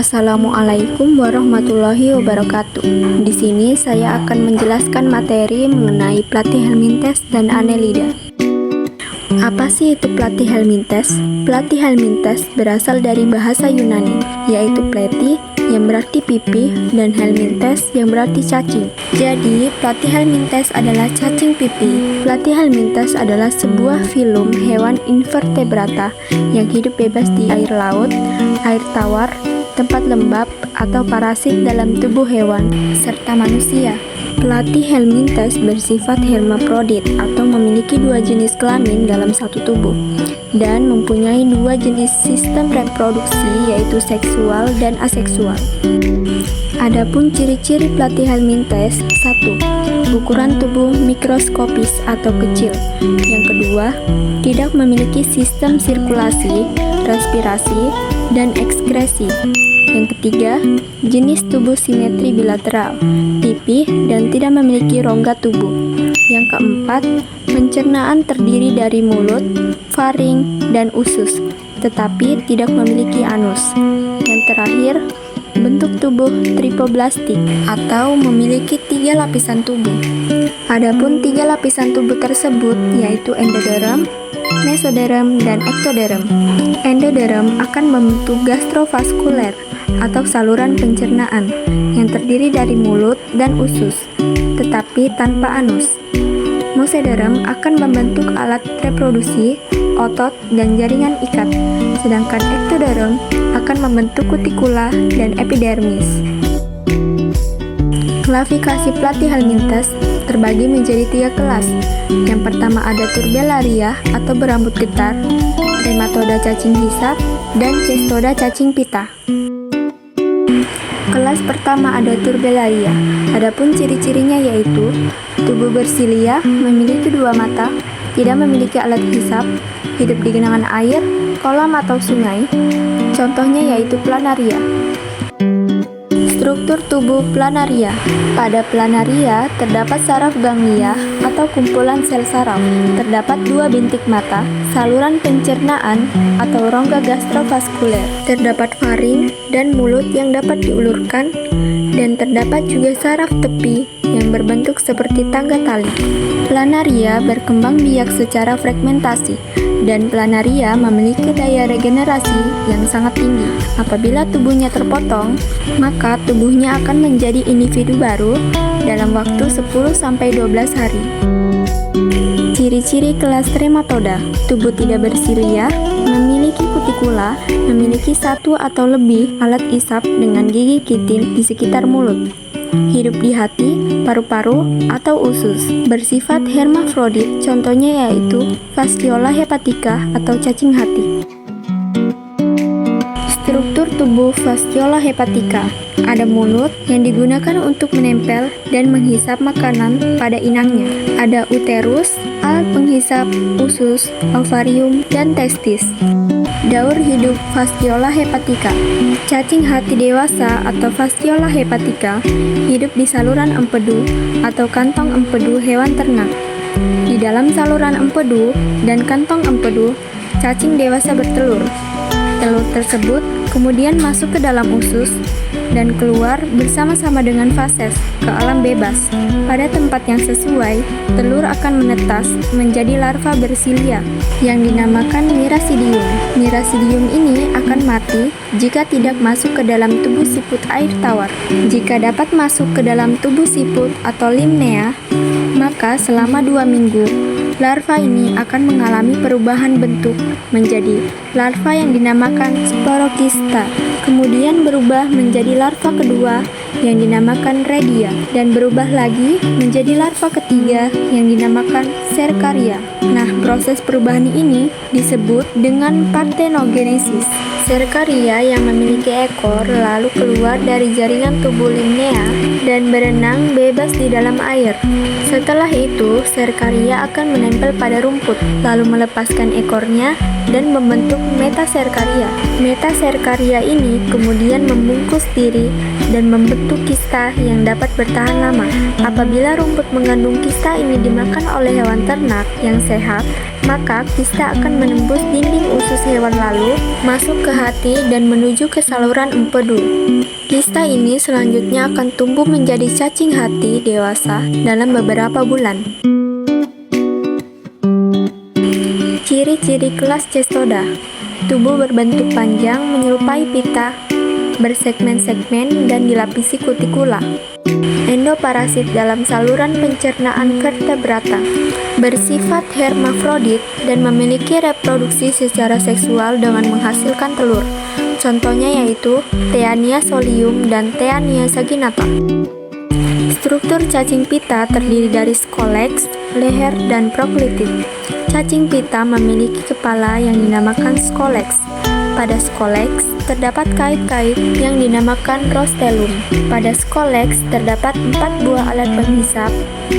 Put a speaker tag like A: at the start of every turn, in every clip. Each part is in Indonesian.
A: Assalamualaikum warahmatullahi wabarakatuh. Di sini saya akan menjelaskan materi mengenai Platy Helminthes dan Annelida. Apa sih itu Platy Helminthes? Platy Helminthes berasal dari bahasa Yunani, yaitu platy yang berarti pipi dan helminthes yang berarti cacing. Jadi, Platy Helminthes adalah cacing pipi. Platy Helminthes adalah sebuah filum hewan invertebrata yang hidup bebas di air laut, air tawar, tempat lembab, atau parasit dalam tubuh hewan, serta manusia. Platy Helminthes bersifat hermaprodit atau memiliki dua jenis kelamin dalam satu tubuh dan mempunyai dua jenis sistem reproduksi yaitu seksual dan aseksual. Adapun ciri-ciri Platy Helminthes: 1. Ukuran tubuh mikroskopis atau kecil. Yang kedua, tidak memiliki sistem sirkulasi, respirasi, dan ekskresi. Yang ketiga, jenis tubuh simetri bilateral, pipih, dan tidak memiliki rongga tubuh. Yang keempat, pencernaan terdiri dari mulut, faring, dan usus, tetapi tidak memiliki anus. Yang terakhir, bentuk tubuh tripoblastik atau memiliki 3 lapisan tubuh. Adapun 3 lapisan tubuh tersebut yaitu endoderm, mesoderm, dan ektoderm. Endoderm akan membentuk gastrovaskuler atau saluran pencernaan yang terdiri dari mulut dan usus, tetapi tanpa anus. Mesoderm akan membentuk alat reproduksi, otot, dan jaringan ikat, sedangkan ektoderm akan membentuk kutikula dan epidermis. Klasifikasi Platy Helminthes terbagi menjadi 3 kelas. Yang pertama ada Turbellaria atau berambut getar, Rematoda cacing hisap, dan Cestoda cacing pita. Kelas pertama ada Turbellaria. Adapun ciri-cirinya yaitu tubuh bersilia, memiliki 2 mata, tidak memiliki alat hisap, hidup di genangan air, kolam atau sungai. Contohnya yaitu Planaria. Struktur tubuh Planaria. Pada Planaria terdapat saraf ganglia atau kumpulan sel saraf. Terdapat 2 bintik mata, saluran pencernaan atau rongga gastrovaskuler. Terdapat faring dan mulut yang dapat diulurkan, dan terdapat juga saraf tepi yang berbentuk seperti tangga tali. Planaria berkembang biak secara fragmentasi, dan Planaria memiliki daya regenerasi yang sangat tinggi. Apabila tubuhnya terpotong, maka tubuhnya akan menjadi individu baru dalam waktu 10-12 hari. Ciri-ciri kelas Rematoda: tubuh tidak bersilia, memiliki kutikula, memiliki 1 atau lebih alat isap dengan gigi kitin di sekitar mulut, hidup di hati, paru-paru, atau usus, bersifat hermafrodit, contohnya yaitu Fasciola hepatica atau cacing hati. Struktur tubuh Fasciola hepatica: ada mulut yang digunakan untuk menempel dan menghisap makanan pada inangnya. Ada uterus, alat penghisap, usus, ovarium, dan testis. Daur hidup Fasciola hepatica. Cacing hati dewasa atau Fasciola hepatica hidup di saluran empedu atau kantong empedu hewan ternak. Di dalam saluran empedu dan kantong empedu, cacing dewasa bertelur. Telur tersebut kemudian masuk ke dalam usus dan keluar bersama-sama dengan fases ke alam bebas. Pada tempat yang sesuai, telur akan menetas menjadi larva bersilia yang dinamakan Miracidium. Miracidium ini akan mati jika tidak masuk ke dalam tubuh siput air tawar. Jika dapat masuk ke dalam tubuh siput atau limnea, maka selama 2 minggu, larva ini akan mengalami perubahan bentuk menjadi larva yang dinamakan Sporokista, kemudian berubah menjadi larva kedua yang dinamakan Redia, dan berubah lagi menjadi larva ketiga yang dinamakan Cercaria. Nah, proses perubahan ini disebut dengan parthenogenesis. Cercaria yang memiliki ekor lalu keluar dari jaringan tubuh limnea dan berenang bebas di dalam air. Setelah itu, Cercaria akan menempel pada rumput, lalu melepaskan ekornya dan membentuk metaserkaria. Metaserkaria ini kemudian membungkus diri dan membentuk kista yang dapat bertahan lama. Apabila rumput mengandung kista ini dimakan oleh hewan ternak yang sehat, maka kista akan menembus dinding usus hewan lalu masuk ke hati dan menuju ke saluran empedu. Kista ini selanjutnya akan tumbuh menjadi cacing hati dewasa dalam beberapa bulan. Ciri-ciri kelas Cestoda. Tubuh berbentuk panjang menyerupai pita, bersegmen-segmen dan dilapisi kutikula. Endoparasit dalam saluran pencernaan vertebrata. Bersifat hermafrodit dan memiliki reproduksi secara seksual dengan menghasilkan telur. Contohnya yaitu Teania solium dan Teania saginata. Struktur cacing pita terdiri dari scolex, leher, dan proklitid. Cacing pita memiliki kepala yang dinamakan scolex. Pada scolex terdapat kait-kait yang dinamakan rostellum. Pada scolex terdapat 4 buah alat penghisap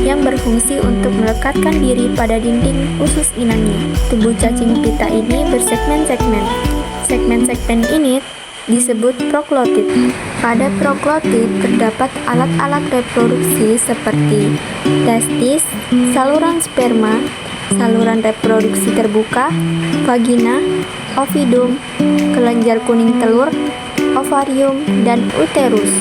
A: yang berfungsi untuk melekatkan diri pada dinding usus inangnya. Tubuh cacing pita ini bersegmen-segmen. Segmen-segmen ini disebut proklotid. Pada proklotid terdapat alat-alat reproduksi seperti testis, saluran sperma, saluran reproduksi terbuka, vagina, ovidum, kelenjar kuning telur, ovarium, dan uterus.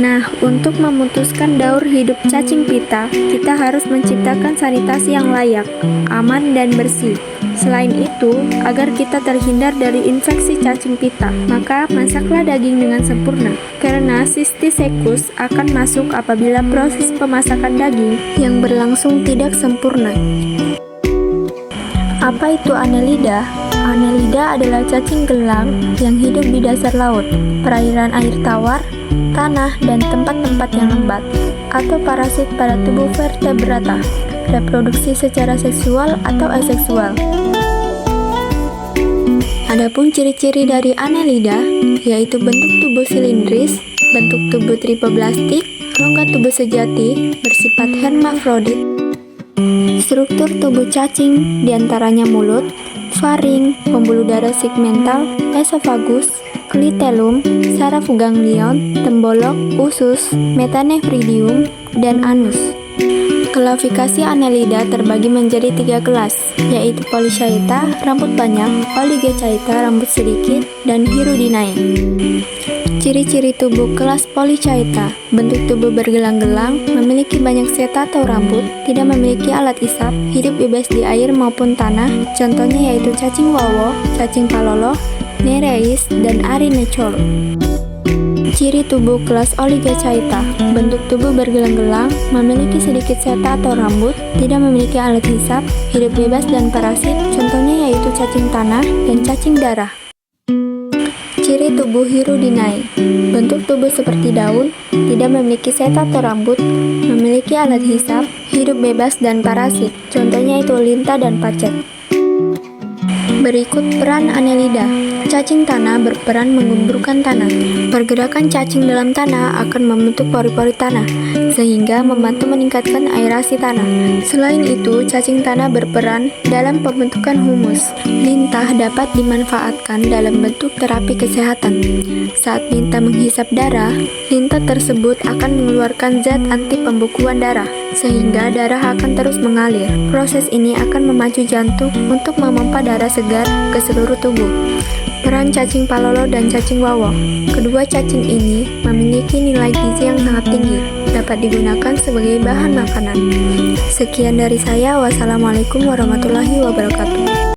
A: Nah, untuk memutuskan daur hidup cacing pita, kita harus menciptakan sanitasi yang layak, aman, dan bersih. Selain itu, agar kita terhindar dari infeksi cacing pita, maka masaklah daging dengan sempurna, karena cysticercus akan masuk apabila proses pemasakan daging yang berlangsung tidak sempurna. Apa itu Annelida? Annelida adalah cacing gelang yang hidup di dasar laut, perairan air tawar, tanah, dan tempat-tempat yang lembat, atau parasit pada tubuh vertebrata, reproduksi secara seksual atau aseksual. Adapun ciri-ciri dari Annelida, yaitu bentuk tubuh silindris, bentuk tubuh tripoblastik, rongga tubuh sejati, bersifat hermafrodit. Struktur tubuh cacing diantaranya mulut, faring, pembuluh darah segmental, esofagus, klitelum, saraf ganglion, tembolok, usus, metanefridium, dan anus. Klasifikasi Annelida terbagi menjadi 3 kelas, yaitu Polychaeta, rambut banyak, Oligochaeta, rambut sedikit, dan Hirudinae. Ciri-ciri tubuh kelas Polychaeta: bentuk tubuh bergelang-gelang, memiliki banyak seta atau rambut, tidak memiliki alat isap, hidup bebas di air maupun tanah, contohnya yaitu cacing wawo, cacing palolo, Nereis, dan Arinechol. Ciri tubuh kelas Oligochaeta: bentuk tubuh bergelang-gelang, memiliki sedikit seta atau rambut, tidak memiliki alat hisap, hidup bebas dan parasit, contohnya yaitu cacing tanah dan cacing darah. Ciri tubuh Hirudinae: bentuk tubuh seperti daun, tidak memiliki seta atau rambut, memiliki alat hisap, hidup bebas dan parasit, contohnya itu lintah dan pacet. Berikut peran Annelida. Cacing tanah berperan menggemburkan tanah. Pergerakan cacing dalam tanah akan membentuk pori-pori tanah, sehingga membantu meningkatkan aerasi tanah. Selain itu, cacing tanah berperan dalam pembentukan humus. Lintah dapat dimanfaatkan dalam bentuk terapi kesehatan. Saat lintah menghisap darah, lintah tersebut akan mengeluarkan zat anti pembekuan darah, sehingga darah akan terus mengalir. Proses ini akan memacu jantung untuk memompa darah segar ke seluruh tubuh. Peran cacing palolo dan cacing wawo. Kedua cacing ini memiliki nilai gizi yang sangat tinggi, dapat digunakan sebagai bahan makanan. Sekian dari saya, wassalamualaikum warahmatullahi wabarakatuh.